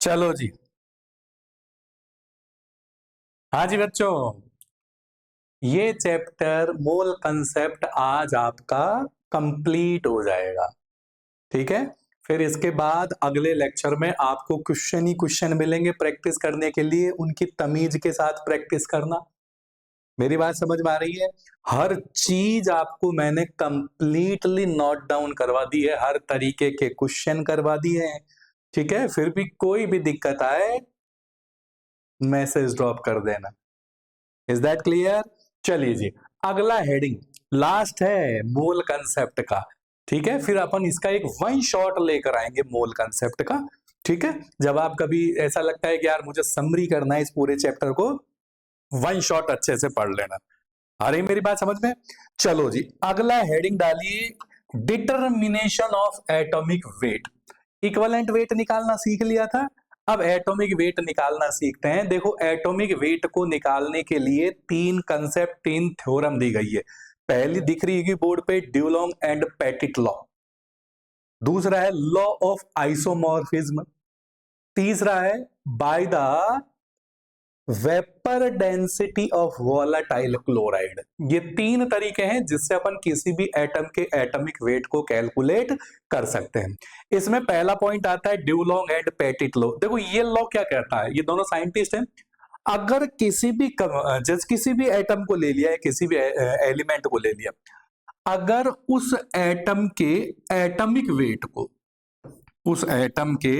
चलो जी। हाँ जी बच्चों, ये चैप्टर मोल कंसेप्ट आज आपका कंप्लीट हो जाएगा। ठीक है, फिर इसके बाद अगले लेक्चर में आपको क्वेश्चन ही क्वेश्चन मिलेंगे प्रैक्टिस करने के लिए। उनकी तमीज के साथ प्रैक्टिस करना। मेरी बात समझ में आ रही है? हर चीज आपको मैंने कंप्लीटली नोट डाउन करवा दी है, हर तरीके के क्वेश्चन करवा दिए हैं। ठीक है, फिर भी कोई भी दिक्कत आए मैसेज ड्रॉप कर देना। Is that clear? चलिए जी, अगला हेडिंग लास्ट है मोल कंसेप्ट का। ठीक है, फिर अपन इसका एक वन शॉट लेकर आएंगे मोल कंसेप्ट का। ठीक है, जब आप कभी ऐसा लगता है कि यार मुझे समरी करना है इस पूरे चैप्टर को, वन शॉट अच्छे से पढ़ लेना। आ रही मेरी बात समझ में? चलो जी, अगला हेडिंग डालिए, determination of atomic wait. Equivalent weight निकालना सीख लिया था, अब एटॉमिक वेट निकालना सीखते हैं। देखो, एटॉमिक वेट को निकालने के लिए तीन कंसेप्ट, तीन थ्योरम दी गई है। पहली दिख रही है बोर्ड पे, ड्यूलोंग एंड पेटिट लॉ। दूसरा है लॉ ऑफ आइसोमॉर्फिज्म। तीसरा है by the vapour density of volatile chloride. ये तीन तरीके हैं जिससे अपन किसी भी एटम के एटॉमिक वेट को कैलकुलेट कर सकते हैं। इसमें पहला पॉइंट आता है ड्यूलोंग एंड पेटिट लॉ। देखो ये लॉ क्या कहता है, ये दोनों साइंटिस्ट हैं। अगर किसी भी एटम को ले लिया है, किसी भी एलिमेंट को ले लिया, अगर उस एटम के एटॉमिक वेट को, उस एटम के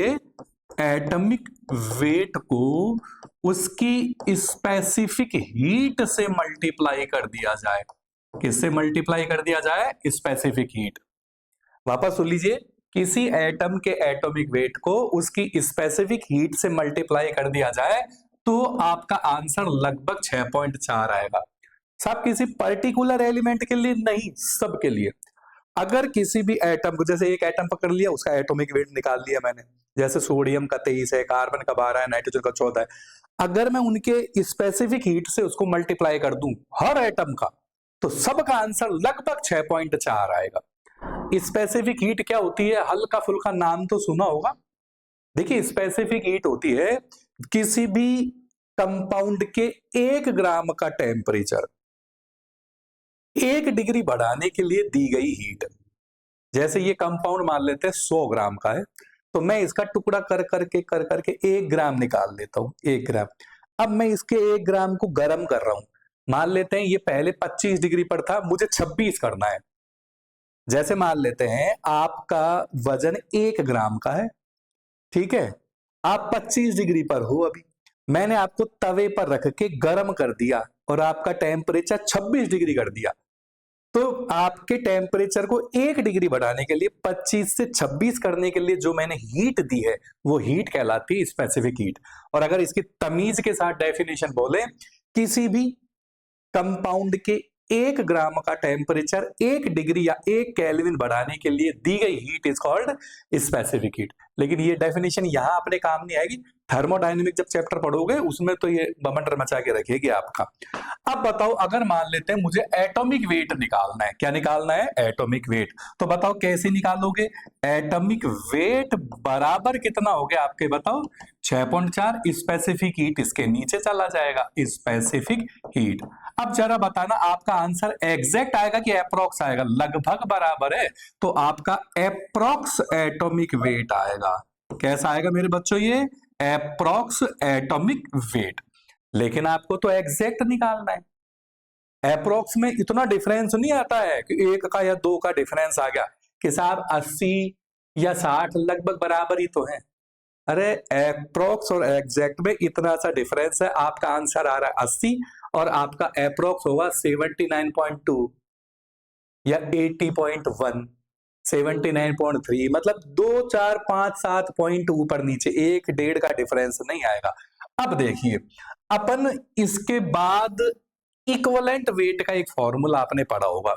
एटॉमिक वेट को उसकी स्पेसिफिक हीट से मल्टीप्लाई कर दिया जाए। किससे मल्टीप्लाई कर दिया जाए? Specific heat. वापस सुन लीजिए, किसी एटम के एटॉमिक वेट को उसकी स्पेसिफिक हीट से मल्टीप्लाई कर दिया जाए तो आपका आंसर लगभग 6.4 आएगा। सब किसी पर्टिकुलर एलिमेंट के लिए नहीं, सबके लिए। अगर किसी भी एटम को, जैसे एक एटम पकड़ लिया, उसका एटॉमिक वेट निकाल लिया मैंने, जैसे सोडियम का 23 है, कार्बन का 12 है, नाइट्रोजन का 14 है। अगर मैं उनके स्पेसिफिक हीट से उसको मल्टीप्लाई कर दूं हर एटम का, तो सबका आंसर लगभग 6.4 आएगा। स्पेसिफिक हीट क्या होती है? हल्का फुल्का नाम तो सुना होगा। देखिए, स्पेसिफिक हीट होती है किसी भी कंपाउंड के 1 ग्राम का टेम्परेचर 1 डिग्री बढ़ाने के लिए दी गई हीट। जैसे ये कंपाउंड मान लेते हैं 100 ग्राम का है, तो मैं इसका टुकड़ा कर करके 1 ग्राम निकाल लेता हूं, 1 ग्राम। अब मैं इसके 1 ग्राम को गर्म कर रहा हूं। मान लेते हैं ये पहले 25 डिग्री पर था, मुझे 26 करना है। जैसे मान लेते हैं आपका वजन 1 ग्राम का है, ठीक है, आप 25 डिग्री पर हो, अभी मैंने आपको तवे पर रख के गर्म कर दिया और आपका टेम्परेचर 26 डिग्री कर दिया। तो आपके टेम्परेचर को 1 डिग्री बढ़ाने के लिए, 25 से 26 करने के लिए जो मैंने हीट दी है, वो हीट कहलाती है स्पेसिफिक हीट। और अगर इसकी तमीज के साथ डेफिनेशन बोले, किसी भी कंपाउंड के 1 ग्राम का टेम्परेचर 1 डिग्री या 1 केल्विन बढ़ाने के लिए दी गई heat is called specific heat. लेकिन ये डेफिनेशन यहां अपने काम नहीं आएगी, थर्मोडायनेमिक जब चैप्टर पढ़ोगे उसमें तो ये बमंडर मचा के रखेगी आपका। अब बताओ, अगर मान लेते हैं मुझे एटॉमिक वेट निकालना है। क्या निकालना है? Atomic weight. तो बताओ कैसे निकालोगे? एटॉमिक वेट बराबर कितना हो गया आपके, बताओ? 6.4। स्पेसिफिक हीट इसके नीचे चला जाएगा, स्पेसिफिक हीट। अब जरा बताना, आपका आंसर एग्जैक्ट आएगा कि अप्रोक्स आएगा? लगभग बराबर है, तो आपका अप्रोक्स एटॉमिक वेट आएगा। कैसा आएगा मेरे बच्चों? ये अप्रोक्स एटॉमिक वेट। लेकिन आपको तो एग्जैक्ट निकालना है। अप्रोक्स में इतना डिफरेंस नहीं आता है कि 1 का या 2 का डिफरेंस आ गया कि साहब 80 या 60 लगभग बराबर ही तो है। अरे अप्रोक्स और एग्जैक्ट में इतना सा डिफरेंस है। आपका आंसर आ रहा है 80 और आपका अप्रोक्स होगा 79.2 या 80.1, 79.3, मतलब 2, 4, 5, 7 पॉइंट ऊपर नीचे, 1, 1.5 का डिफरेंस नहीं आएगा। अब देखिए, अपन इसके बाद इक्विवेलेंट वेट का एक फॉर्मूला आपने पढ़ा होगा।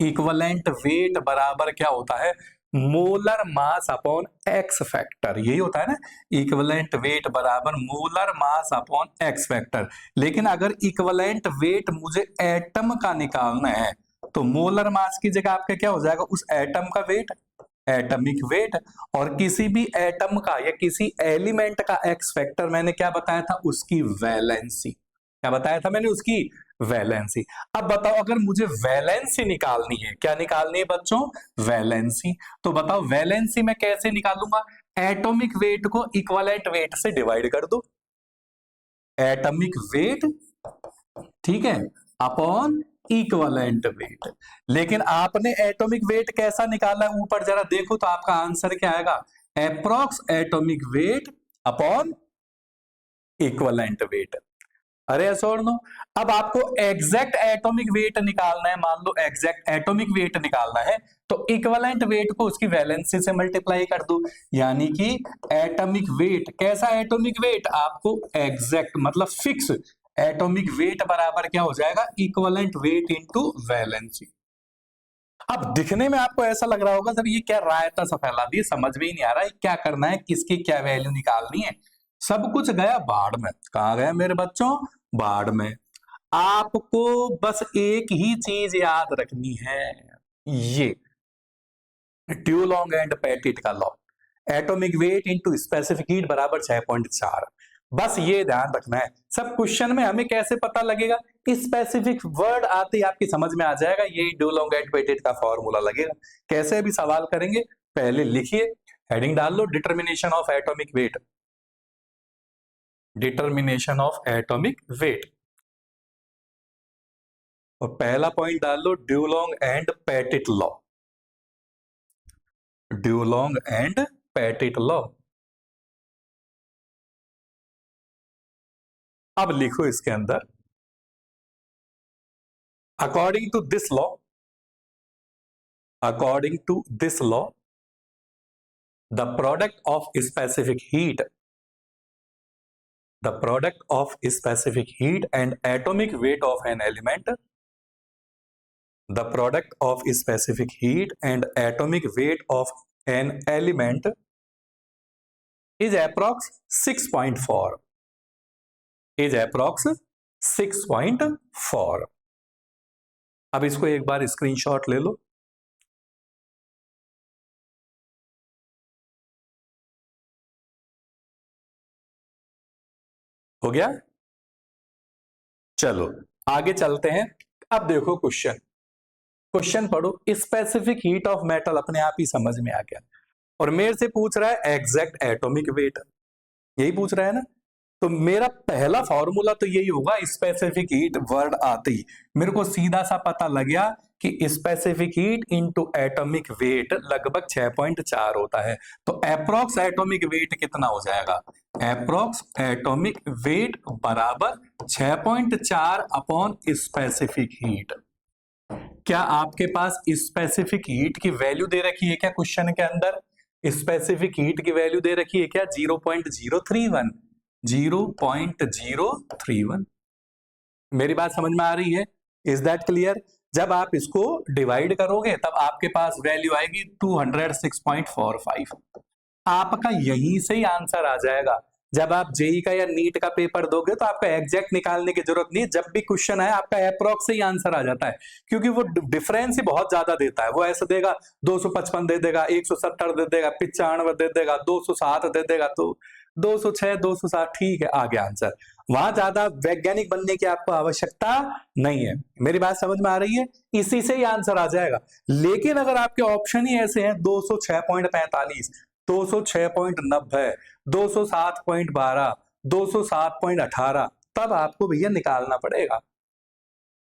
इक्विवेलेंट वेट बराबर क्या होता है? Molar mass upon x factor. यही होता है ना, इक्विवेलेंट वेट बराबर molar mass upon x factor. लेकिन अगर इक्विवेलेंट वेट मुझे एटम का निकालना है, तो मोलर मास की जगह आपका क्या हो जाएगा? उस एटम का वेट। एटॉमिक वेट, और किसी भी एटम का या किसी एलिमेंट का एक्स फैक्टर मैंने क्या बताया था, उसकी वैलेंसी। क्या बताया था मैंने, उसकी वैलेंसी। अब बताओ अगर मुझे वैलेंसी निकालनी है, क्या निकालनी है बच्चों, वैलेंसी, तो बताओ वैलेंसी मैं कैसे निकालूंगा, एटॉमिक वेट को इक्विवेलेंट वेट से डिवाइड कर दो, एटॉमिक वेट, ठीक है, अपॉन इक्विवेलेंट वेट। लेकिन आपने एटॉमिक वेट कैसा निकाला है, ऊपर जरा देखो तो आपका आंसर क्या आएगा, approx atomic weight upon equivalent weight. अरे ऐसा और नो, अब आपको एग्जैक्ट एटॉमिक वेट निकालना है, मान लो एग्जैक्ट एटॉमिक वेट निकालना है, तो इक्विवेलेंट वेट को उसकी वैलेंसी से मल्टीप्लाई कर दो, यानी कि एटॉमिक वेट, कैसा एटॉमिक वेट, आपको एग्जैक्ट मतलब फिक्स एटॉमिक वेट बराबर क्या हो जाएगा, इक्विवेलेंट वेट इनटू वैलेंसी। अब दिखने में आपको ऐसा लग रहा होगा सर ये क्या रायता सा फैला दी, समझ में ही नहीं आ रहा है क्या करना है, किसकी क्या वैल्यू निकालनी है, सब कुछ गया बाढ़ में। कहा गया मेरे बच्चों, बाढ़ में। आपको बस एक ही चीज याद रखनी है, ये ड्यूलॉन्ग एंड पेटिट का law, atomic weight into specific heat बराबर 6.4, बस ये ध्यान रखना है। सब क्वेश्चन में हमें कैसे पता लगेगा, स्पेसिफिक वर्ड आते ही आपकी समझ में आ जाएगा, ये ड्यूलॉन्ग एंड पेटिट का फॉर्मूला लगेगा। कैसे अभी सवाल करेंगे, पहले लिखिए, हेडिंग डाल लो determination of atomic weight, determination of atomic weight, और पहला पॉइंट डाल लो Dulong and Petit law, Dulong and Petit law. अब लिखो इसके अंदर, according to this law, according to this law, the product of specific heat, the product of specific heat and atomic weight of an element, the product of specific heat and atomic weight of an element is approx 6.4, is approx 6.4। अब इसको एक बार screenshot ले लो, हो गया। चलो आगे चलते हैं। अब देखो क्वेश्चन, क्वेश्चन पढ़ो, स्पेसिफिक हीट ऑफ मेटल अपने आप ही समझ में आ गया, और मेरे से पूछ रहा है एग्जैक्ट एटॉमिक वेट, यही पूछ रहा है ना, तो मेरा पहला फॉर्मूला तो यही होगा, स्पेसिफिक हीट वर्ड आते ही मेरे को सीधा सा पता लग गया कि specific heat into atomic weight लगभग 6.4 होता है, तो एप्रोक्स एटॉमिक वेट कितना हो जाएगा, एप्रोक्स एटॉमिक वेट बराबर 6.4 अपॉन स्पेसिफिक हीट। क्या आपके पास स्पेसिफिक हीट की वैल्यू दे रखी है क्या क्वेश्चन के अंदर, स्पेसिफिक हीट की वैल्यू दे रखी है क्या, 0.031, 0.031। मेरी बात समझ में आ रही है, इज दैट क्लियर। जब आप इसको डिवाइड करोगे तब आपके पास वैल्यू आएगी 206.45, आपका यहीं से ही आंसर आ जाएगा। जब आप जेई का या नीट का पेपर दोगे तो आपका एग्जैक्ट निकालने की जरूरत नहीं, जब भी क्वेश्चन है आपका अप्रॉक्स से ही आंसर आ जाता है, क्योंकि वो डिफरेंस ही बहुत ज्यादा देता है। वो ऐसे देगा 255 दे देगा, 170 दे देगा, 95 दे देगा, 207 दे देगा, तो 206 207 ठीक है, आ गया आंसर। वहां ज्यादा वैज्ञानिक बनने की आपको आवश्यकता नहीं है। मेरी बात समझ में आ रही है, इसी से ही आंसर आ जाएगा। लेकिन अगर आपके ऑप्शन ही ऐसे हैं 206.45, 206.90, 207.12, 207.18, तब आपको भैया निकालना पड़ेगा।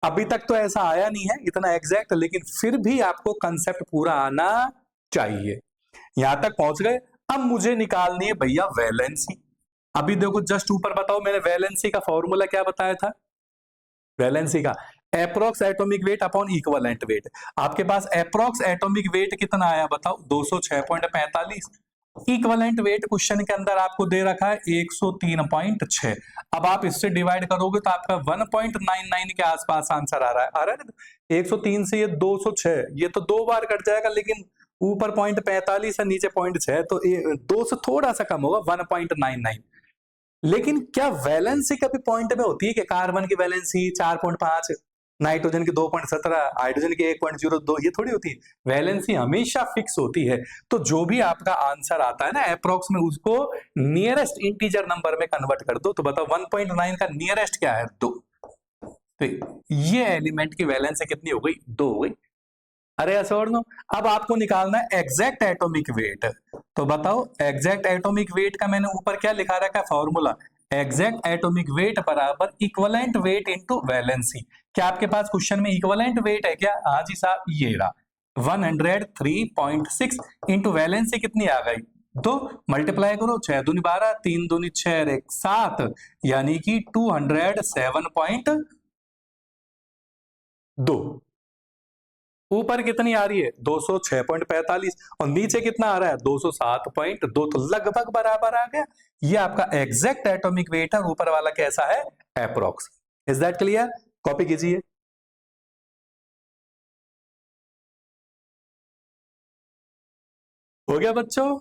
अभी तक तो ऐसा आया नहीं है इतना एग्जैक्ट, लेकिन फिर भी आपको कंसेप्ट पूरा आना चाहिए। यहां तक पहुंच गए। अब मुझे निकालनी है भैया वैलेंसी। अभी देखो जस्ट ऊपर बताओ, मैंने वैलेंसी का फॉर्मूला क्या बताया था, वैलेंसी का approx atomic weight upon equivalent weight. आपके पास एप्रोक्स एटॉमिक वेट कितना आया बताओ, 206.45। इक्विवेलेंट वेट क्वेश्चन के अंदर आपको दे रखा है 103.6। अब आप इससे डिवाइड करोगे तो आपका 1.99 के आसपास आंसर आ रहा है, 103 से ये 206, ये तो 2 बार कट जाएगा, लेकिन ऊपर 0.45 है नीचे 0.6, तो 2 से थोड़ा सा कम होगा, 1.99। लेकिन क्या वैलेंसी कभी पॉइंट में होती है कि कार्बन की वैलेंसी 4.5, नाइट्रोजन की 2.17, हाइड्रोजन की 1.02, ये थोड़ी होती है, वैलेंसी हमेशा फिक्स होती है। तो जो भी आपका आंसर आता है ना अप्रोक्स में, उसको नियरेस्ट इंटीजर नंबर में कन्वर्ट कर दो। तो बताओ 1.9 का नियरेस्ट क्या है? 2। तो ये एलिमेंट की वैलेंसी कितनी हो गई? 2 हो गई। अरे ऐसा और नो, अब आपको निकालना है एग्जैक्ट एटॉमिक वेट। तो बताओ एग्जैक्ट एटॉमिक वेट का मैंने ऊपर क्या लिखा रखा है फॉर्मूला, एग्जैक्ट एटॉमिक वेट बराबर इक्विवेलेंट वेट इनटू वैलेंसी। क्या आपके पास क्वेश्चन में इक्विवेलेंट वेट है क्या? हाँ जी साहब, ये रहा 103.6 इंटू वैलेंसी कितनी आ गई? 2। मल्टीप्लाई करो, 6 दूनी 12, 3 दूनी 6, 1 7, यानी कि 207.2। ऊपर कितनी आ रही है? 206.45, और नीचे कितना आ रहा है? 207.2। तो लगभग बराबर आ गया। ये आपका एग्जैक्ट एटॉमिक वेट है, ऊपर वाला कैसा है? Approx. Is that clear? Copy कीजिए। हो गया बच्चों?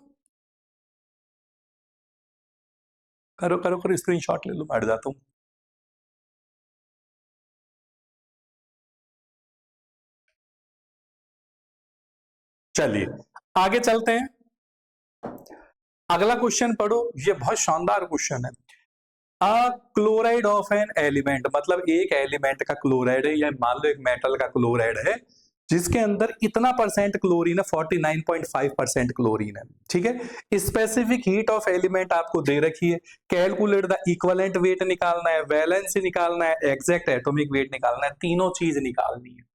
करो करो करो, स्क्रीनशॉट ले लो, हट जाता हूं। चलिए आगे चलते हैं। अगला क्वेश्चन पढ़ो, ये बहुत शानदार क्वेश्चन है। अ क्लोराइड ऑफ एन एलिमेंट, मतलब एक एलिमेंट का क्लोराइड है, या मान लो एक मेटल का क्लोराइड है, जिसके अंदर इतना परसेंट क्लोरीन है, 49.5% क्लोरीन है। ठीक है, स्पेसिफिक हीट ऑफ एलिमेंट आपको दे रखी है, कैलकुलेट द इक्विवेलेंट वेट निकालना है, वैलेंसी निकालना है, एग्जैक्ट एटॉमिक वेट निकालना है, तीनों चीज निकालनी है।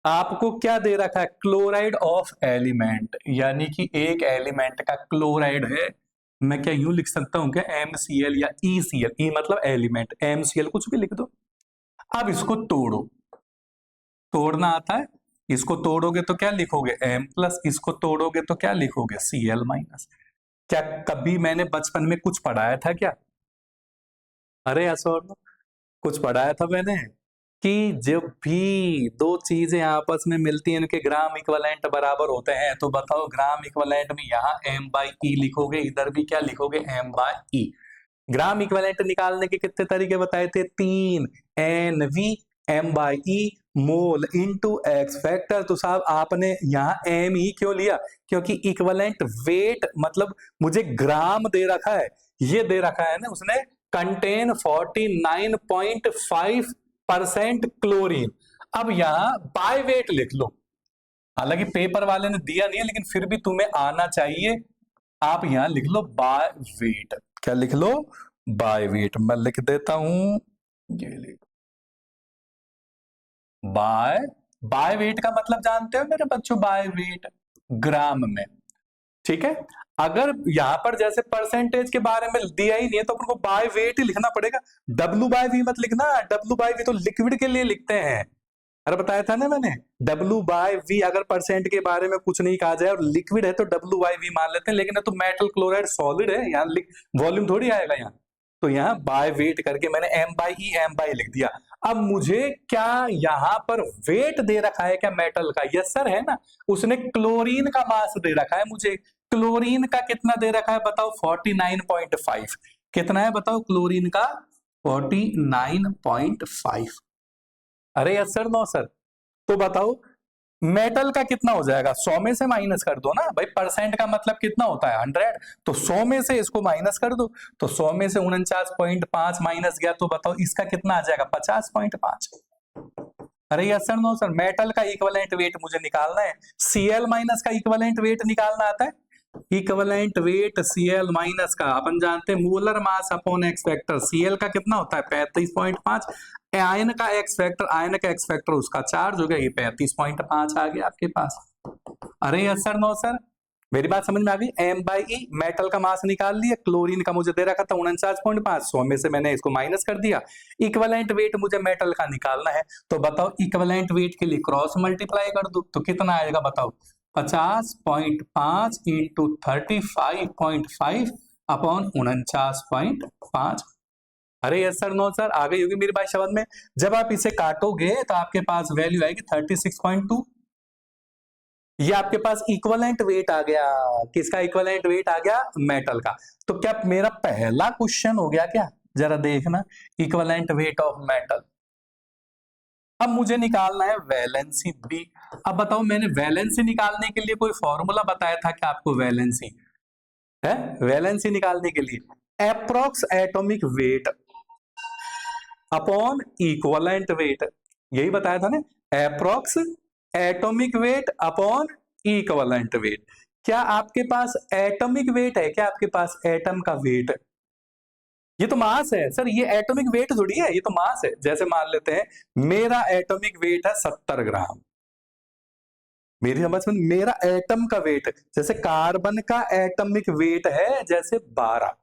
आपको क्या दे रखा है? क्लोराइड ऑफ एलिमेंट, यानी कि एक एलिमेंट का क्लोराइड है। मैं क्या यूं लिख सकता हूं क्या? MCl या ECl, ई मतलब एलिमेंट, MCl कुछ भी लिख दो। अब इसको तोड़ो, तोड़ना आता है? इसको तोड़ोगे तो क्या लिखोगे? M प्लस, इसको तोड़ोगे तो क्या लिखोगे? Cl minus. क्या कभी मैंने बचपन में कुछ पढ़ाया था क्या? अरे ऐसा कुछ पढ़ाया था मैंने कि जब भी दो चीजें आपस में मिलती हैं, उनके ग्राम इक्विवेलेंट बराबर होते हैं। तो बताओ ग्राम इक्विवेलेंट में यहाँ M/E लिखोगे, इधर भी क्या लिखोगे? M/E। ग्राम इक्विवेलेंट निकालने के कितने तरीके बताए थे? 3। NV M/E mole into x factor. तो साहब आपने यहाँ ME क्यों लिया? क्योंकि इक्विवेलेंट वेट मतलब मुझे ग्राम दे रखा है, ये दे रखा है ना उसने, कंटेन 49.5% क्लोरीन। अब यहां बाय वेट लिख लो, हालांकि पेपर वाले ने दिया नहीं है, लेकिन फिर भी तुम्हें आना चाहिए। आप यहां लिख लो बाय वेट। क्या लिख लो? By weight. मैं लिख देता हूं, ये लिख बाय। बाय वेट का मतलब जानते हो मेरे बच्चों? बाय वेट ग्राम में। ठीक है, अगर यहां पर जैसे परसेंटेज के बारे में दिया ही नहीं है, तो अपन को बाय वेट ही लिखना पड़ेगा। W/V मत लिखना, W/V तो लिक्विड के लिए लिखते हैं। अरे बताया था ना मैंने, W/V अगर परसेंट के बारे में कुछ नहीं कहा जाए और लिक्विड है तो W/V मान लेते हैं, लेकिन तो मेटल क्लोराइड सॉलिड है, यहाँ वॉल्यूम थोड़ी आएगा यहाँ। तो यहाँ बाय वेट करके मैंने M/E लिख दिया। अब मुझे क्या यहाँ पर वेट दे रखा है क्या मेटल का? यस सर है ना। उसने क्लोरीन का मास दे रखा है मुझे। क्लोरीन का कितना दे रखा है बताओ? 49.5। कितना है बताओ क्लोरीन का? 49.5। अरे यस सर, नो सर। तो बताओ मेटल का कितना हो जाएगा? 100 में से माइनस कर दो ना भाई, परसेंट का मतलब कितना होता है? 100। तो 100 में से इसको माइनस कर दो, तो 100 में से 49.5 माइनस गया, तो बताओ इसका कितना आ जाएगा? 50.5। अरे yes sir, no sir. Metal का इक्विवेलेंट वेट मुझे निकालना है, Cl माइनस का इक्विवेलेंट वेट निकालना आता है। इक्विवेलेंट वेट Cl माइनस का अपन जानते हैं molar mass upon x factor. Cl का कितना होता है? 35.5। आयन का एक्स फैक्टर, आयन का एक्स फैक्टर उसका चार्ज हो गया, ये 35.5 आ गया आपके पास। अरे यस सर, नो सर। मेरी बात समझ में आ गई? M/E मेटल का मास निकाल लिया, क्लोरीन का मुझे दे रखा था 49.5, 100 में से मैंने इसको माइनस कर दिया। इक्विवेलेंट वेट मुझे मेटल का निकालना है, तो बताओ इक्विवेलेंट वेट के लिए क्रॉस मल्टीप्लाई कर दो, तो कितना आएगा बताओ? 50.5 इंटू 35.5 अपॉन 49.5। अरे यस सर, नो सर। आ गई होगी मेरी बात समझ में। जब आप इसे काटोगे तो आपके पास वैल्यू आएगी 36.2। ये आपके पास इक्विवेलेंट वेट आ गया। किसका इक्विवेलेंट वेट आ गया? मेटल का। तो क्या मेरा पहला क्वेश्चन हो गया क्या? जरा देखना, इक्विवेलेंट वेट ऑफ मेटल। अब मुझे निकालना है वैलेंसी बी। अब बताओ, मैंने वैलेंसी निकालने के लिए कोई फॉर्मूला बताया था कि आपको वैलेंसी है, वैलेंसी निकालने के लिए approx atomic weight upon equivalent weight, यही बताया था ना, approx atomic weight upon equivalent weight. क्या आपके पास एटॉमिक वेट है? क्या आपके पास एटम का वेट? ये तो मास है सर, ये एटॉमिक वेट थोड़ी है, ये तो मास है। जैसे मान लेते हैं मेरा एटॉमिक वेट है 70 ग्राम, मेरी समझ में, मेरा एटम का वेट, जैसे कार्बन का एटॉमिक वेट है जैसे 12,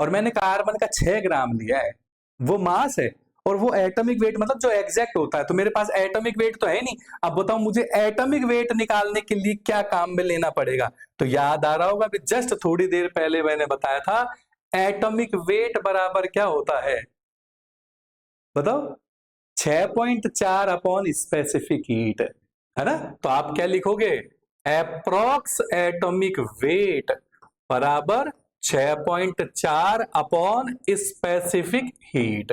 और मैंने कार्बन का 6 ग्राम लिया है, वो मास है। और वो एटॉमिक वेट मतलब जो एग्जैक्ट होता है, तो मेरे पास एटॉमिक वेट तो है नहीं। अब बताओ मुझे एटॉमिक वेट निकालने के लिए क्या काम में लेना पड़ेगा? तो याद आ रहा होगा अभी जस्ट थोड़ी देर पहले मैंने बताया था, एटॉमिक वेट बराबर क्या होता है, बताओ, 6.4 अपॉन स्पेसिफिक हीट, है ना। तो आप क्या लिखोगे, एप्रोक्स एटॉमिक वेट बराबर 6.4 अपॉन स्पेसिफिक हीट।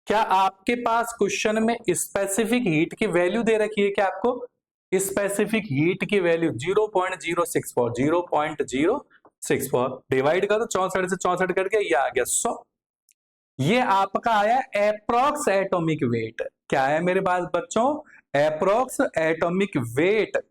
क्या आपके पास क्वेश्चन में स्पेसिफिक हीट की वैल्यू दे रखी है? क्या आपको स्पेसिफिक हीट की वैल्यू 0.064, 0.064 डिवाइड करो 64 से 64 करके, ये आ गया 100। ये आपका आया एप्रोक्स एटॉमिक वेट। क्या है मेरे पास बच्चों, एप्रोक्स एटॉमिक वेट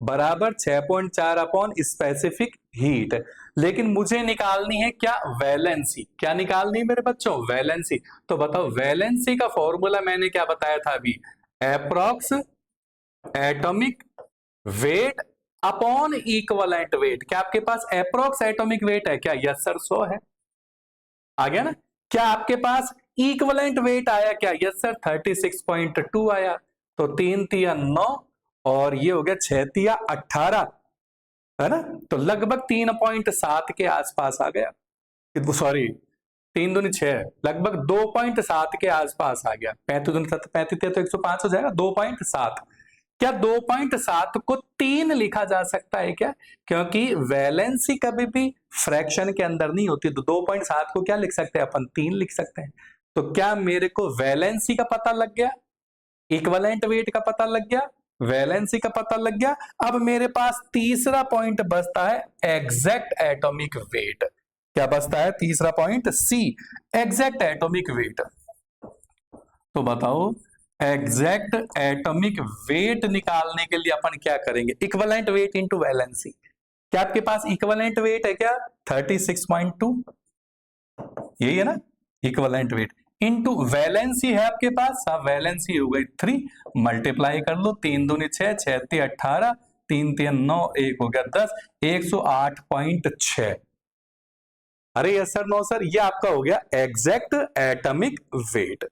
बराबर 6.4 अपॉन स्पेसिफिक हीट। लेकिन मुझे निकालनी है क्या, वैलेंसी। क्या निकालनी है मेरे बच्चों, वैलेंसी। तो बताओ वैलेंसी का फॉर्मूला मैंने क्या बताया था अभी, approx atomic weight upon equivalent weight. क्या आपके पास एप्रोक्स एटॉमिक वेट है? क्या यस सर 100 है, आ गया ना। क्या आपके पास इक्वलेंट वेट आया? क्या यस सर 36.2 आया। तो 3 तिया 9 और ये हो गया 6 तिया 18, है ना। तो लगभग 3.7 के आसपास आ गया, सॉरी 3 दूनी 6, लगभग 2.7 के आसपास आ गया। 35 दूनी 35 तो 105 हो जाएगा, 2.7। क्या 2.7 को 3 लिखा जा सकता है क्या? क्योंकि वैलेंसी कभी भी फ्रैक्शन के अंदर नहीं होती, तो 2.7 को क्या लिख सकते हैं अपन, 3 लिख सकते हैं। तो क्या मेरे को वैलेंसी का पता लग गया, इक्विवेलेंट वेट का पता लग गया, वैलेंसी का पता लग गया। अब मेरे पास तीसरा पॉइंट बचता है एग्जैक्ट एटॉमिक वेट। क्या बचता है तीसरा पॉइंट, सी, एग्जैक्ट एटॉमिक वेट। तो बताओ एग्जैक्ट एटॉमिक वेट निकालने के लिए अपन क्या करेंगे, इक्विवेलेंट वेट इनटू वैलेंसी। क्या आपके पास इक्विवेलेंट वेट है क्या, 36.2, यही है ना इक्विवेलेंट वेट, इनटू वैलेंसी है आपके पास, वैलेंसी हो गई 3, मल्टीप्लाई कर लो, 3 दूनी 6, 6 ती 18, 3 3 9, 1 हो गया 10, 108.6। अरे यस सर, नो सर, ये आपका हो गया exact atomic weight.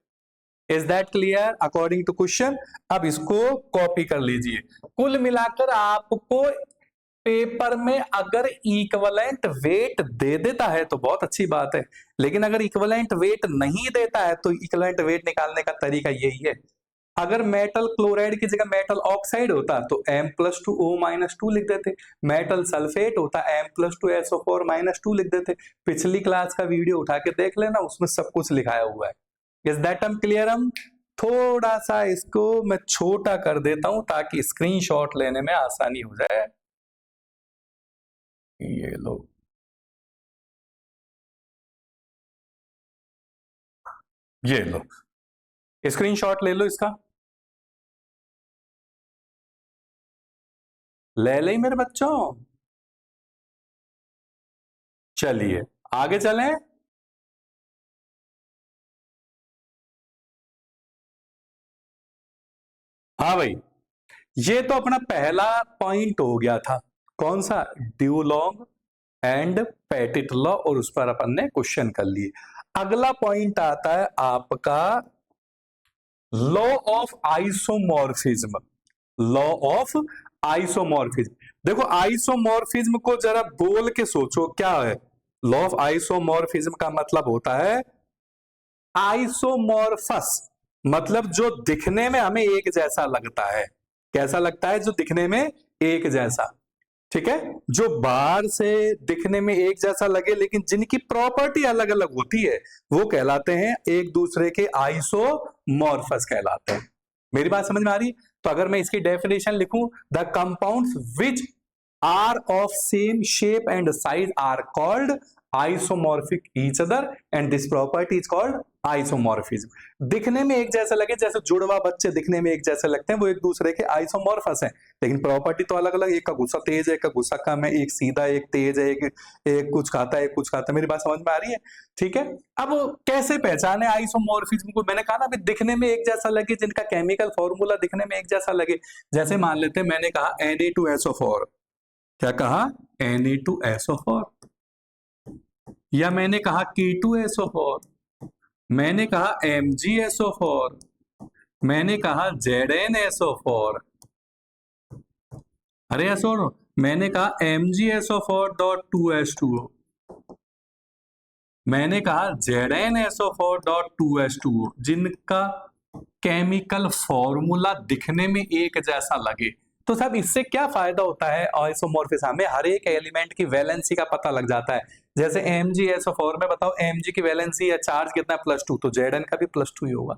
Is that clear according to question? अब इसको कॉपी कर लीजिए। कुल मिलाकर आपको पेपर में अगर इक्विवेलेंट वेट दे देता है तो बहुत अच्छी बात है, लेकिन अगर इक्विवेलेंट वेट नहीं देता है तो इक्विवेलेंट वेट निकालने का तरीका यही है। अगर मेटल क्लोराइड की जगह मेटल ऑक्साइड होता तो M+2O-2 लिख देते, मेटल सल्फेट होता M+2SO4-2 लिख देते। पिछली क्लास का वीडियो उठा के देख लेना, उसमें सब कुछ लिखाया हुआ है। Is that clear? हम थोड़ा सा इसको मैं छोटा कर देता हूं ताकि स्क्रीनशॉट लेने में आसानी हो जाए। ये लो, ये लो, स्क्रीनशॉट ले लो इसका, ले ले मेरे बच्चों। चलिए आगे चलें। हाँ भाई, ये तो अपना पहला पॉइंट हो गया था, कौन सा, ड्यूलॉन्ग एंड पेटिट लॉ, और उस पर अपन ने क्वेश्चन कर लिए। अगला पॉइंट आता है आपका law of isomorphism. Law of isomorphism, देखो आइसोमॉर्फिज्म को जरा बोल के सोचो क्या है। लॉ ऑफ आइसोमॉर्फिज्म का मतलब होता है आइसोमॉर्फस, मतलब जो दिखने में हमें एक जैसा लगता है। कैसा लगता है, जो दिखने में एक जैसा, ठीक है। जो बाहर से दिखने में एक जैसा लगे लेकिन जिनकी प्रॉपर्टी अलग अलग होती है, वो कहलाते हैं एक दूसरे के आइसोमॉर्फस कहलाते हैं। मेरी बात समझ में आ रही है? तो अगर मैं इसकी डेफिनेशन लिखूं, the compounds which are of same shape and size are called isomorphic each other and this property is called isomorphism. दिखने में एक जैसे लगे, जैसे जुड़वा बच्चे दिखने में एक जैसे लगते हैं, वो एक दूसरे के आइसोमॉर्फस हैं, लेकिन प्रॉपर्टी तो अलग अलग, एक का गुस्सा तेज है, एक का गुस्सा कम है, एक सीधा एक तेज है, एक कुछ खाता है, एक कुछ खाता है। मेरी बात समझ में आ रही है? ठीक है। अब कैसे पहचाने आइसोमॉर्फिज्म को? मैंने कहा ना, दिखने में एक जैसा लगे, जिनका केमिकल फॉर्मूला दिखने में एक जैसा लगे। जैसे मान लेते हैं, मैंने कहा Na2SO4, क्या कहा? Na2SO4, या मैंने कहा K2SO4, मैंने कहा MgSO4, मैंने कहा ZnSO4, अरे SO, मैंने कहा MgSO4.2H2O, मैंने कहा ZnSO4.2H2O, जिनका केमिकल फॉर्मूला दिखने में एक जैसा लगे। तो साहब इससे क्या फायदा होता है? आइसोमॉर्फिज्म में हर एक एलिमेंट की वैलेंसी का पता लग जाता है। जैसे MgSO4 में बताओ, Mg की वैलेंसी या चार्ज कितना है? +2, तो Zn का भी +2 ही होगा।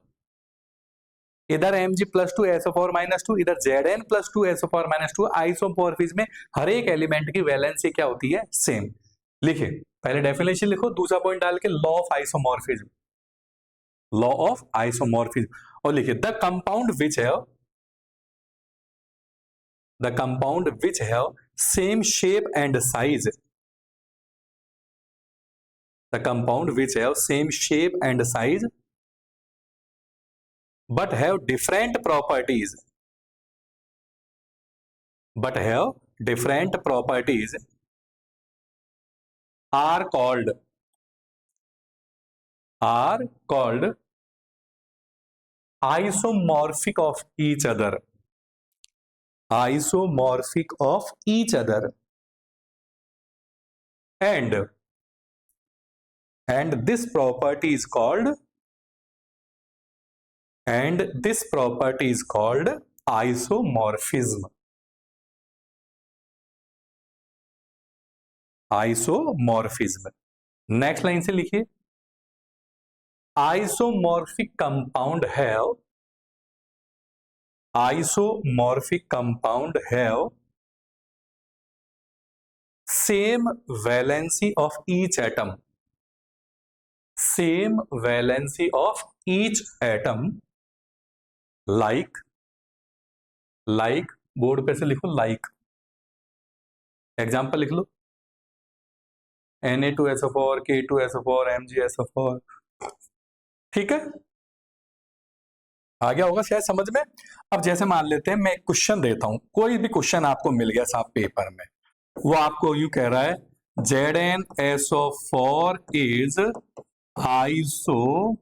इधर Mg +2 SO4 -2, इधर Zn +2 SO4 -2। आइसोमॉर्फिज्म में हर एक एलिमेंट की वैलेंसी क्या होती है? सेम। लिखे, पहले डेफिनेशन लिखो, दूसरा पॉइंट डाल के law of isomorphism, law of isomorphism, और लिखिए the compound which have same shape and size, the compound which have same shape and size but have different properties are called isomorphic of each other, and this property is called isomorphism. Next line से लिखिए, isomorphic compound have same valency of each atom, like board पे से लिखो, like example लिख लो, Na2SO4, K2SO4, MgSO4, ठीक है, आ गया होगा शायद समझ में। अब जैसे मान लेते हैं, मैं एक क्वेश्चन देता हूं, कोई भी क्वेश्चन आपको मिल गया साहब पेपर में, वो आपको यूं कह रहा है ZnSO4 is isomorphic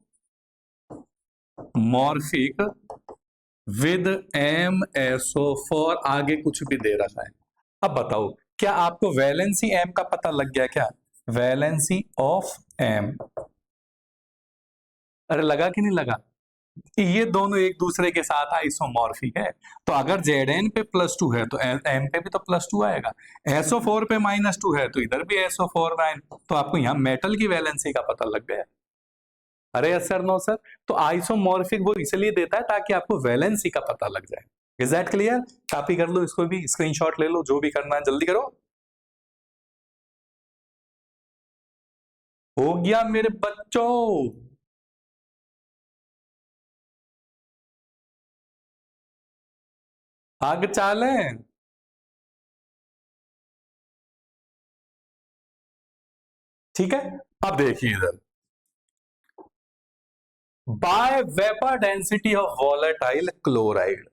with MsO4, आगे कुछ भी दे रखा है। अब बताओ, क्या आपको वैलेंसी M का पता लग गया? क्या वैलेंसी ऑफ M, अरे लगा कि नहीं लगा? ये दोनों एक दूसरे के साथ आइसोमॉर्फिक है। तो अगर Zn पे +2 है तो M पे भी तो +2 आएगा, SO4 पे -2 है तो इधर भी SO4 में, तो आपको यहाँ मेटल की वैलेंसी का पता लग गया। अरे यस सर, नो सर, तो आइसोमॉर्फिक वो इसलिए देता है ताकि आपको वैलेंसी का पता लग जाए। Is that clear? कॉपी कर लो, इसको भी स्क्रीनशॉट ले लो, जो भी करना है जल्दी करो। हो गया मेरे बच्चों? आगे चालें? ठीक है, अब देखिए इधर, bye vapour density of volatile chloride,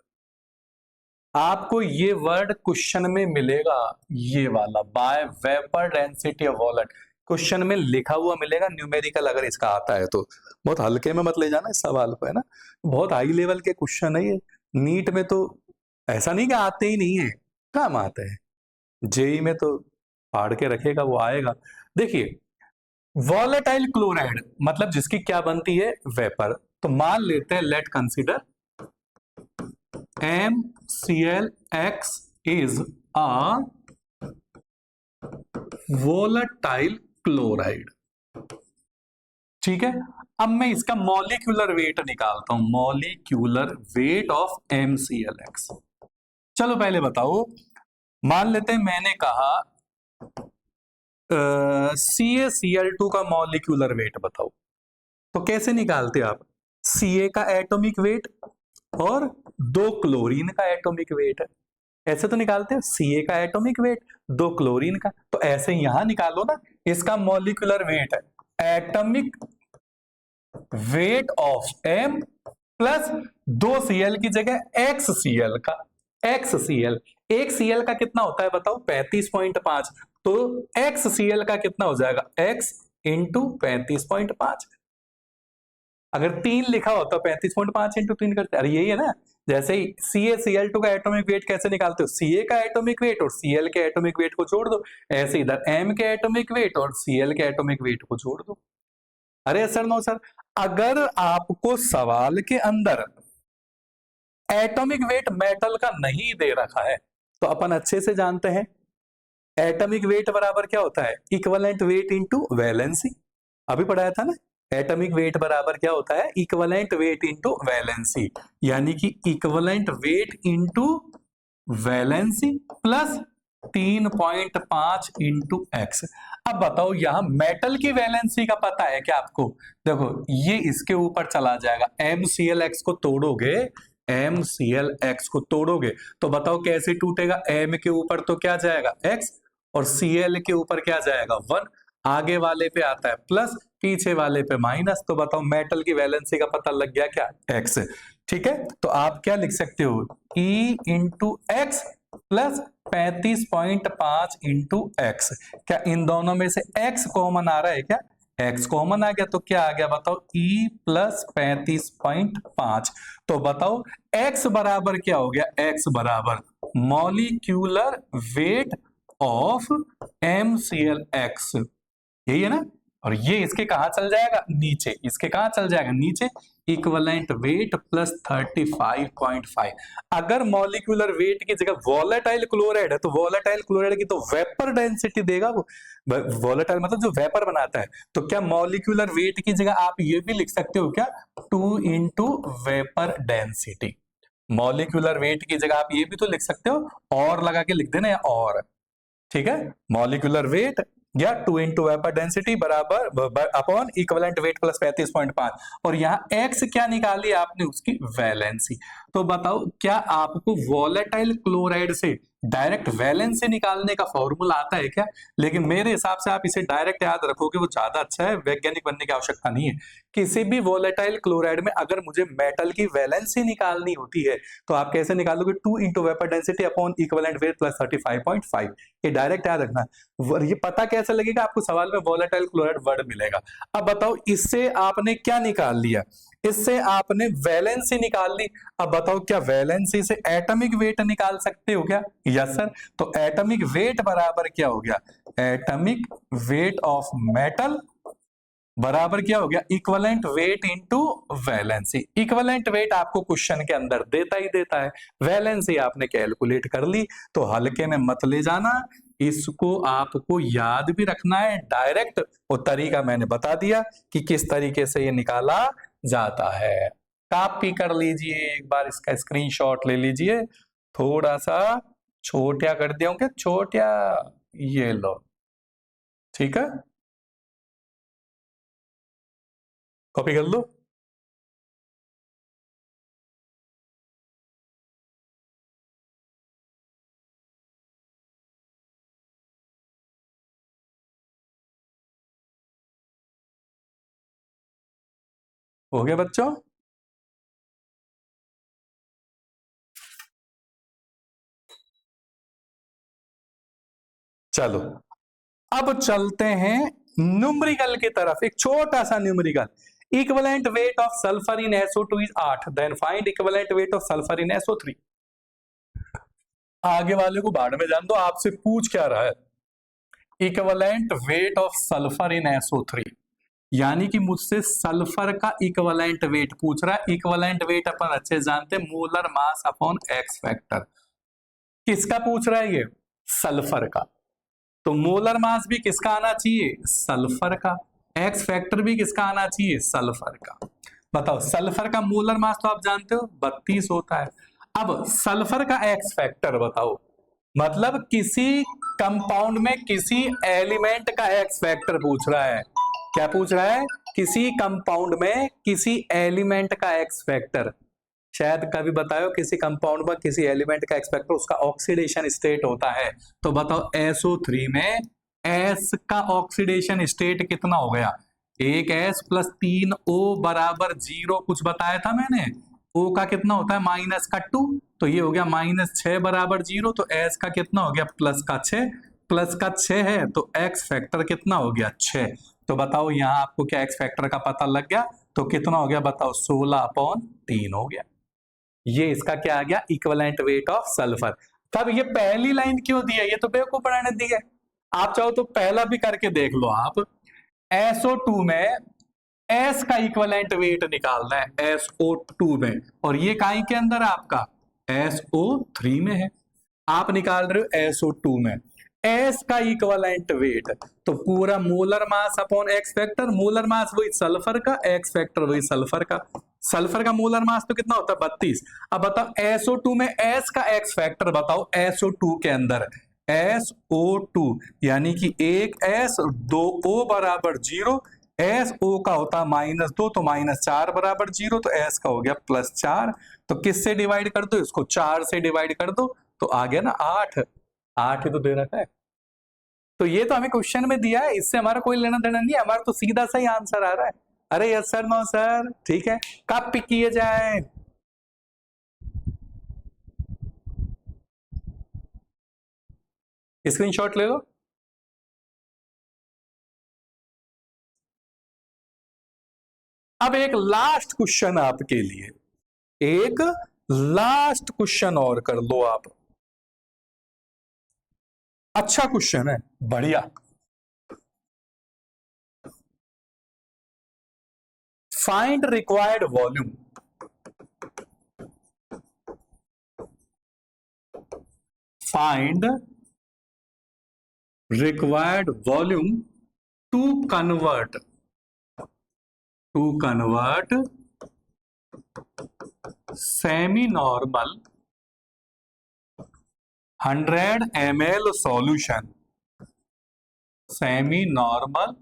आपको ये वर्ड क्वेश्चन में मिलेगा, ये वाला bye vapour density of wallet question में लिखा हुआ मिलेगा, न्यूमेरिकल अगर इसका आता है तो। बहुत हल्के में मत ले जाना इस सवाल को, है ना, बहुत हाई लेवल के क्वेश्चन है ये। नीट में तो ऐसा नहीं कि आते ही नहीं है, काम आते हैं, जेई में तो फाड़ के रखेगा, वो आएगा। देखिए, वॉलेटाइल क्लोराइड मतलब जिसकी क्या बनती है? वेपर। तो मान लेते हैं, late consider MClX is a volatile chloride, ठीक है। अब मैं इसका मॉलिक्यूलर वेट निकालता हूं, मॉलिक्यूलर वेट ऑफ MClX। चलो पहले बताओ, मान लेते हैं मैंने कहा CaCl2 का मॉलिक्यूलर वेट बताओ, तो कैसे निकालते आप? Ca का एटॉमिक वेट और 2 क्लोरीन का एटॉमिक वेट है, ऐसे तो निकालते हैं। Ca का एटॉमिक वेट 2 क्लोरीन का, तो ऐसे यहां निकालो ना। इसका मॉलिक्यूलर वेट है atomic weight of M plus 2 Cl की जगह XCl का, XCl, एक Cl का कितना होता है बताओ? 35.5, तो XCl का कितना हो जाएगा? X into 35.5। अगर 3 लिखा होता 35.5 इंटू 3 करते, अरे यही है ना। जैसे ही CaCl2 का एटॉमिक वेट कैसे निकालते हो? Ca का एटॉमिक वेट और Cl के एटॉमिक वेट को जोड़ दो, ऐसे इधर M के एटॉमिक वेट और Cl के एटॉमिक वेट को जोड़ दो। अरे सर नो सर, अगर आपको सवाल के अंदर एटॉमिक वेट मेटल का नहीं दे रखा है, तो अपन अच्छे से जानते हैं एटॉमिक वेट बराबर क्या होता है? Equivalent weight into valency. अभी पढ़ाया था ना, एटॉमिक वेट बराबर क्या होता है? इक्विवेलेंट वेट इनटू वैलेंसी, यानी कि equivalent weight into valency plus 3.5 into x. अब बताओ यहां मेटल की वैलेंसी का पता है क्या आपको? देखो ये इसके ऊपर चला जाएगा, MClX को तोड़ोगे, MClX को तोड़ोगे तो बताओ कैसे टूटेगा? M के ऊपर तो क्या जाएगा? X, और Cl के ऊपर क्या जाएगा? 1। आगे वाले पे आता है प्लस, पीछे वाले पे माइनस, तो बताओ मेटल की वैलेंसी का पता लग गया क्या? X। ठीक है, तो आप क्या लिख सकते हो? E into x plus 35.5 into x. क्या इन दोनों में से x कॉमन आ रहा है क्या? x कॉमन आ गया तो क्या आ गया बताओ? E plus 35.5। तो बताओ x बराबर क्या हो गया? x बराबर मॉलिक्यूलर वेट ऑफ MClX, यही है ना। और ये इसके कहा चल जाएगा? नीचे। इसके कहा चल जाएगा? नीचे। Equivalent weight plus 35.5। अगर मॉलिक्यूलर वेट की जगह वोलेटाइल क्लोराइड है, तो वोलेटाइल क्लोराइड की तो वेपर डेंसिटी देगा वो। वोलेटाइल मतलब जो वेपर बनाता है, तो क्या मॉलिक्यूलर वेट की जगह आप ये भी लिख सकते हो क्या? 2 into vapour density. Molecular weight की जगह आप ये भी तो लिख सकते हो, और लगा के लिख देना, या और। ठीक है, मॉलिक्यूलर वेट या 2 इंटू वेपर डेंसिटी बराबर अपॉन इक्विवेलेंट वेट प्लस 35.5, और यहाँ एक्स क्या निकाली आपने? उसकी वैलेंसी। तो बताओ क्या आपको वोलेटाइल क्लोराइड से डायरेक्ट वैलेंसी निकालने का फॉर्मूला आता है क्या? लेकिन मेरे हिसाब से आप इसे डायरेक्ट याद रखोगे वो ज्यादा अच्छा है, वैज्ञानिक बनने की आवश्यकता नहीं है। किसी भी वोलेटाइल क्लोराइड में अगर मुझे मेटल की वैलेंसी निकालनी होती है, तो आप कैसे निकालोगे? 2 into vapour density upon equivalent weight plus 35.5। ये डायरेक्ट याद रखना। ये पता कैसे लगेगा आपको? सवाल में वोलेटाइल क्लोराइड वर्ड मिलेगा। अब बताओ इससे आपने क्या निकाल लिया? इससे आपने वैलेंसी निकाल ली। अब बताओ क्या वैलेंसी से एटॉमिक वेट निकाल सकते हो क्या? Yes sir. तो एटॉमिक वेट बराबर क्या हो गया? एटॉमिक वेट ऑफ मेटल बराबर क्या हो गया? Equivalent weight into valency. Equivalent weight आपको क्वेश्चन के अंदर देता ही देता है, वैलेंसी आपने कैलकुलेट कर ली, तो हल्के में मत ले जाना, इसको आपको याद भी रखना है डायरेक्ट। और तरीका मैंने बता दिया कि किस तरीके से ये निकाला जाता है। कॉपी कर लीजिए, एक बार इसका स्क्रीनशॉट ले लीजिए, थोड़ा सा छोटा कर दिया हूं क्या? छोटा, ये लो, ठीक है, कॉपी कर लो। हो गया बच्चों? चलो अब चलते हैं न्यूमेरिकल की तरफ, एक छोटा सा numerical. Equivalent weight of sulphur in SO2 is 8, then find equivalent weight of sulphur in SO3। आगे वाले को भाड़ में जान दो, आपसे पूछ क्या रहा है? Equivalent weight of sulphur in SO3, यानी कि मुझसे सल्फर का इक्विवेलेंट वेट पूछ रहा है। इक्विवेलेंट वेट अपन अच्छे जानते हैं, molar mass upon x factor. किसका पूछ रहा है? ये सल्फर का। तो मोलर मास भी किसका आना चाहिए? सल्फर का। एक्स फैक्टर भी किसका आना चाहिए, सल्फर का। बताओ सल्फर का मोलर मास तो आप जानते हो 32 होता है। अब सल्फर का एक्स फैक्टर बताओ, मतलब किसी कंपाउंड में किसी एलिमेंट का एक्स फैक्टर पूछ रहा है। क्या पूछ रहा है, किसी कंपाउंड में किसी एलिमेंट का एक्स फैक्टर। शायद कभी बताओ किसी कंपाउंड में किसी एलिमेंट का एक्स फैक्टर, उसका ऑक्सीडेशन स्टेट होता है। तो बताओ SO3 में S का ऑक्सीडेशन स्टेट कितना हो गया, 1S प्लस 3O बराबर 0 कुछ बताया था मैंने। O का कितना होता है -2, तो ये हो गया -6 बराबर 0, तो S का कितना हो गया +6, +6 है तो एक्स फैक्टर कितना हो गया 6। तो बताओ यहाँ आपको क्या एक्स फैक्टर का पता लग गया, तो कितना हो गया बताओ 16/3 हो गया। ये इसका क्या आ गया, इक्विवेलेंट वेट ऑफ सल्फर। तब ये पहली लाइन क्यों दी है, ये तो बेवकूफपना ने दी है। आप चाहो तो पहला भी करके देख लो आप। SO2 में S का इक्विवेलेंट वेट निकालना है SO2 में, और ये काई के अंदर आपका SO3 में है। आप निकाल रहे हो SO2 में S का इक्विवेलेंट वेट, तो पूरा molar mass upon x factor, molar mass वही सल्फर का, एक्स फैक्टर वही सल्फर का। सल्फर का मोलर मास तो कितना होता है 32। अब बताओ SO2 में S का एक्स फैक्टर बताओ, SO2 के अंदर SO2 यानी कि 1S 2O बराबर 0, SO का होता है -2 तो -4 बराबर 0, तो S का हो गया +4। तो किससे डिवाइड कर दो, इसको 4 से डिवाइड कर दो, तो आ गया ना 8। 8 ही तो दे रखा है। तो ये तो हमें क्वेश्चन में दिया है, इससे हमारा कोई लेना देना नहीं है, हमारा तो सीधा सा ही आंसर आ रहा है। अरे यस सर, नो सर, ठीक है। कब पिक किए जाए, स्क्रीनशॉट ले लो। अब एक लास्ट क्वेश्चन आपके लिए, एक लास्ट क्वेश्चन और कर लो आप। अच्छा क्वेश्चन है, बढ़िया। Find required volume, find required volume to convert semi normal 100 ml solution, semi normal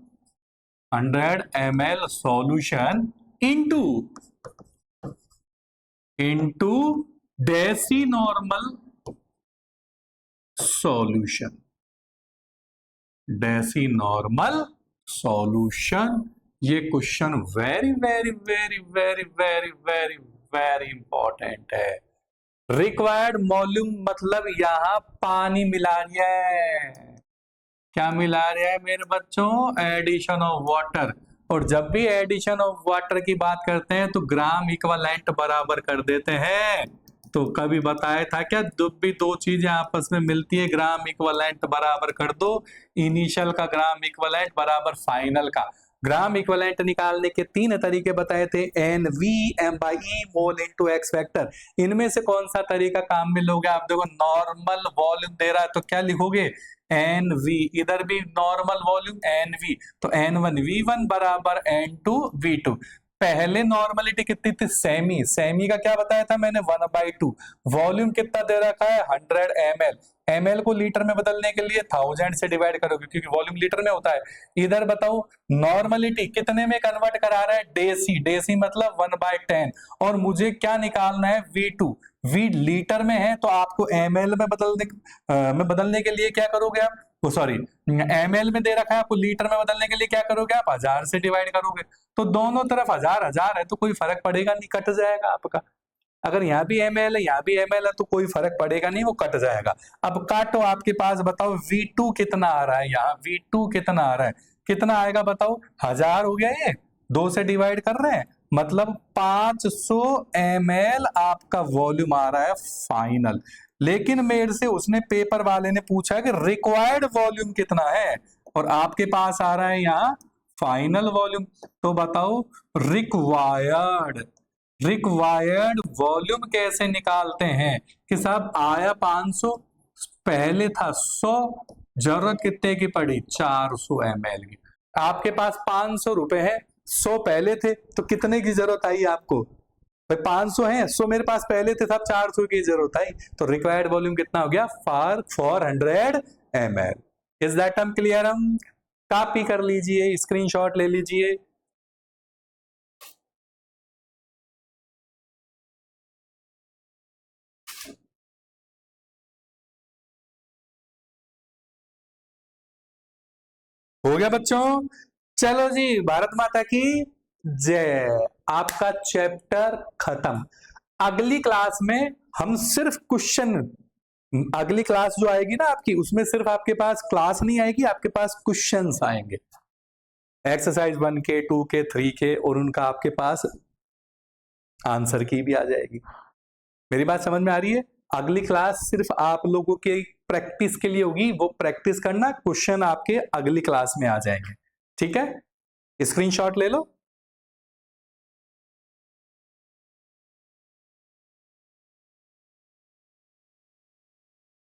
100 ml solution into deci normal solution, deci normal solution. ये question very very very very very very very important है। Required volume मतलब यहां पानी मिला रहा है। क्या मिला रहा है मेरे बच्चों, एडिशन ऑफ वाटर। और जब भी एडिशन ऑफ वाटर की बात करते हैं तो ग्राम इक्विवेलेंट बराबर कर देते हैं। तो कभी बताया था क्या, जब भी दो चीजें आपस में मिलती है ग्राम इक्विवेलेंट बराबर कर दो, इनिशियल का ग्राम इक्विवेलेंट बराबर फाइनल का। ग्राम इक्विवेलेंट निकालने के 3 तरीके बताए थे, NV M/E मोल इनटू एक्स फैक्टर। इनमें से कौन सा तरीका काम में लोगे आप, देखो नॉर्मल वॉल्यूम दे रहा है तो क्या लिखोगे NV, इधर भी नॉर्मल वॉल्यूम NV, तो N1V1 बराबर N2 V2। पहले नॉर्मलिटी कितनी थी, सेमी, सेमी का क्या बताया था मैंने 1/2। वॉल्यूम कितना दे रखा है 100 ml, ml को लीटर में बदलने के लिए 1000 से डिवाइड करोगे क्योंकि वॉल्यूम लीटर में होता है। इधर बताओ नॉर्मलिटी कितने में कन्वर्ट करा रहा है, डेसी, डेसी मतलब 1/10, और मुझे क्या निकालना है V2, V लीटर में है तो आपको ml में बदलने के लिए क्या करोगे आप, वो सॉरी ml में दे रखा है, आपको लीटर में बदलने के लिए क्या करोगे आप 1000 से डिवाइड करोगे। तो दोनों तरफ 1000 है तो कोई फर्क पड़ेगा नहीं, कट जाएगा आपका। अगर यहाँ भी ml है यहाँ भी ml है तो कोई फर्क पड़ेगा नहीं, वो कट जाएगा। अब काटो, आपके पास बताओ V2 कितना आ रहा है, यहाँ V2 कितना आ रहा है, कितना आएगा बताओ, 1000 हो गया, ये 2 से डिवाइड कर रहे हैं मतलब 500 ml आपका वॉल्यूम आ रहा है फाइनल। लेकिन मेरे से उसने पेपर वाले ने पूछा कि रिक्वायर्ड वॉल्यूम कितना है, और आपके पास आ रहा है यहाँ फाइनल वॉल्यूम। तो बताओ रिक्वायर्ड वॉल्यूम कैसे निकालते हैं कि साहब आया 500, पहले था 100, जरूरत कितने की पड़ी 400 ml की, आपके पास 500 रुपए है, 100 पहले थे, तो कितने की जरूरत आई आपको? भाई 500 है, 100 मेरे पास पहले थे, तब 400 की जरूरत आई, तो रिक्वायर्ड वॉल्यूम कितना हो गया? 400 ml। Is that term clear? हम कॉपी कर लीजिए, स्क्रीनशॉट ले लीजिए। हो गया बच्चों? चलो जी, भारत माता की जय। आपका चैप्टर खत्म। अगली क्लास में हम सिर्फ क्वेश्चन, अगली क्लास जो आएगी ना आपकी, उसमें सिर्फ आपके पास क्लास नहीं आएगी, आपके पास क्वेश्चंस आएंगे, एक्सरसाइज 1 के, 2 के, 3 के, और उनका आपके पास आंसर की भी आ जाएगी। मेरी बात समझ में आ रही है? अगली क्लास सिर्फ आप लोगों के प्रैक्टिस के लिए होगी, वो प्रैक्टिस करना, क्वेश्चन आपके अगली क्लास में आ जाएंगे। ठीक है, स्क्रीनशॉट ले लो।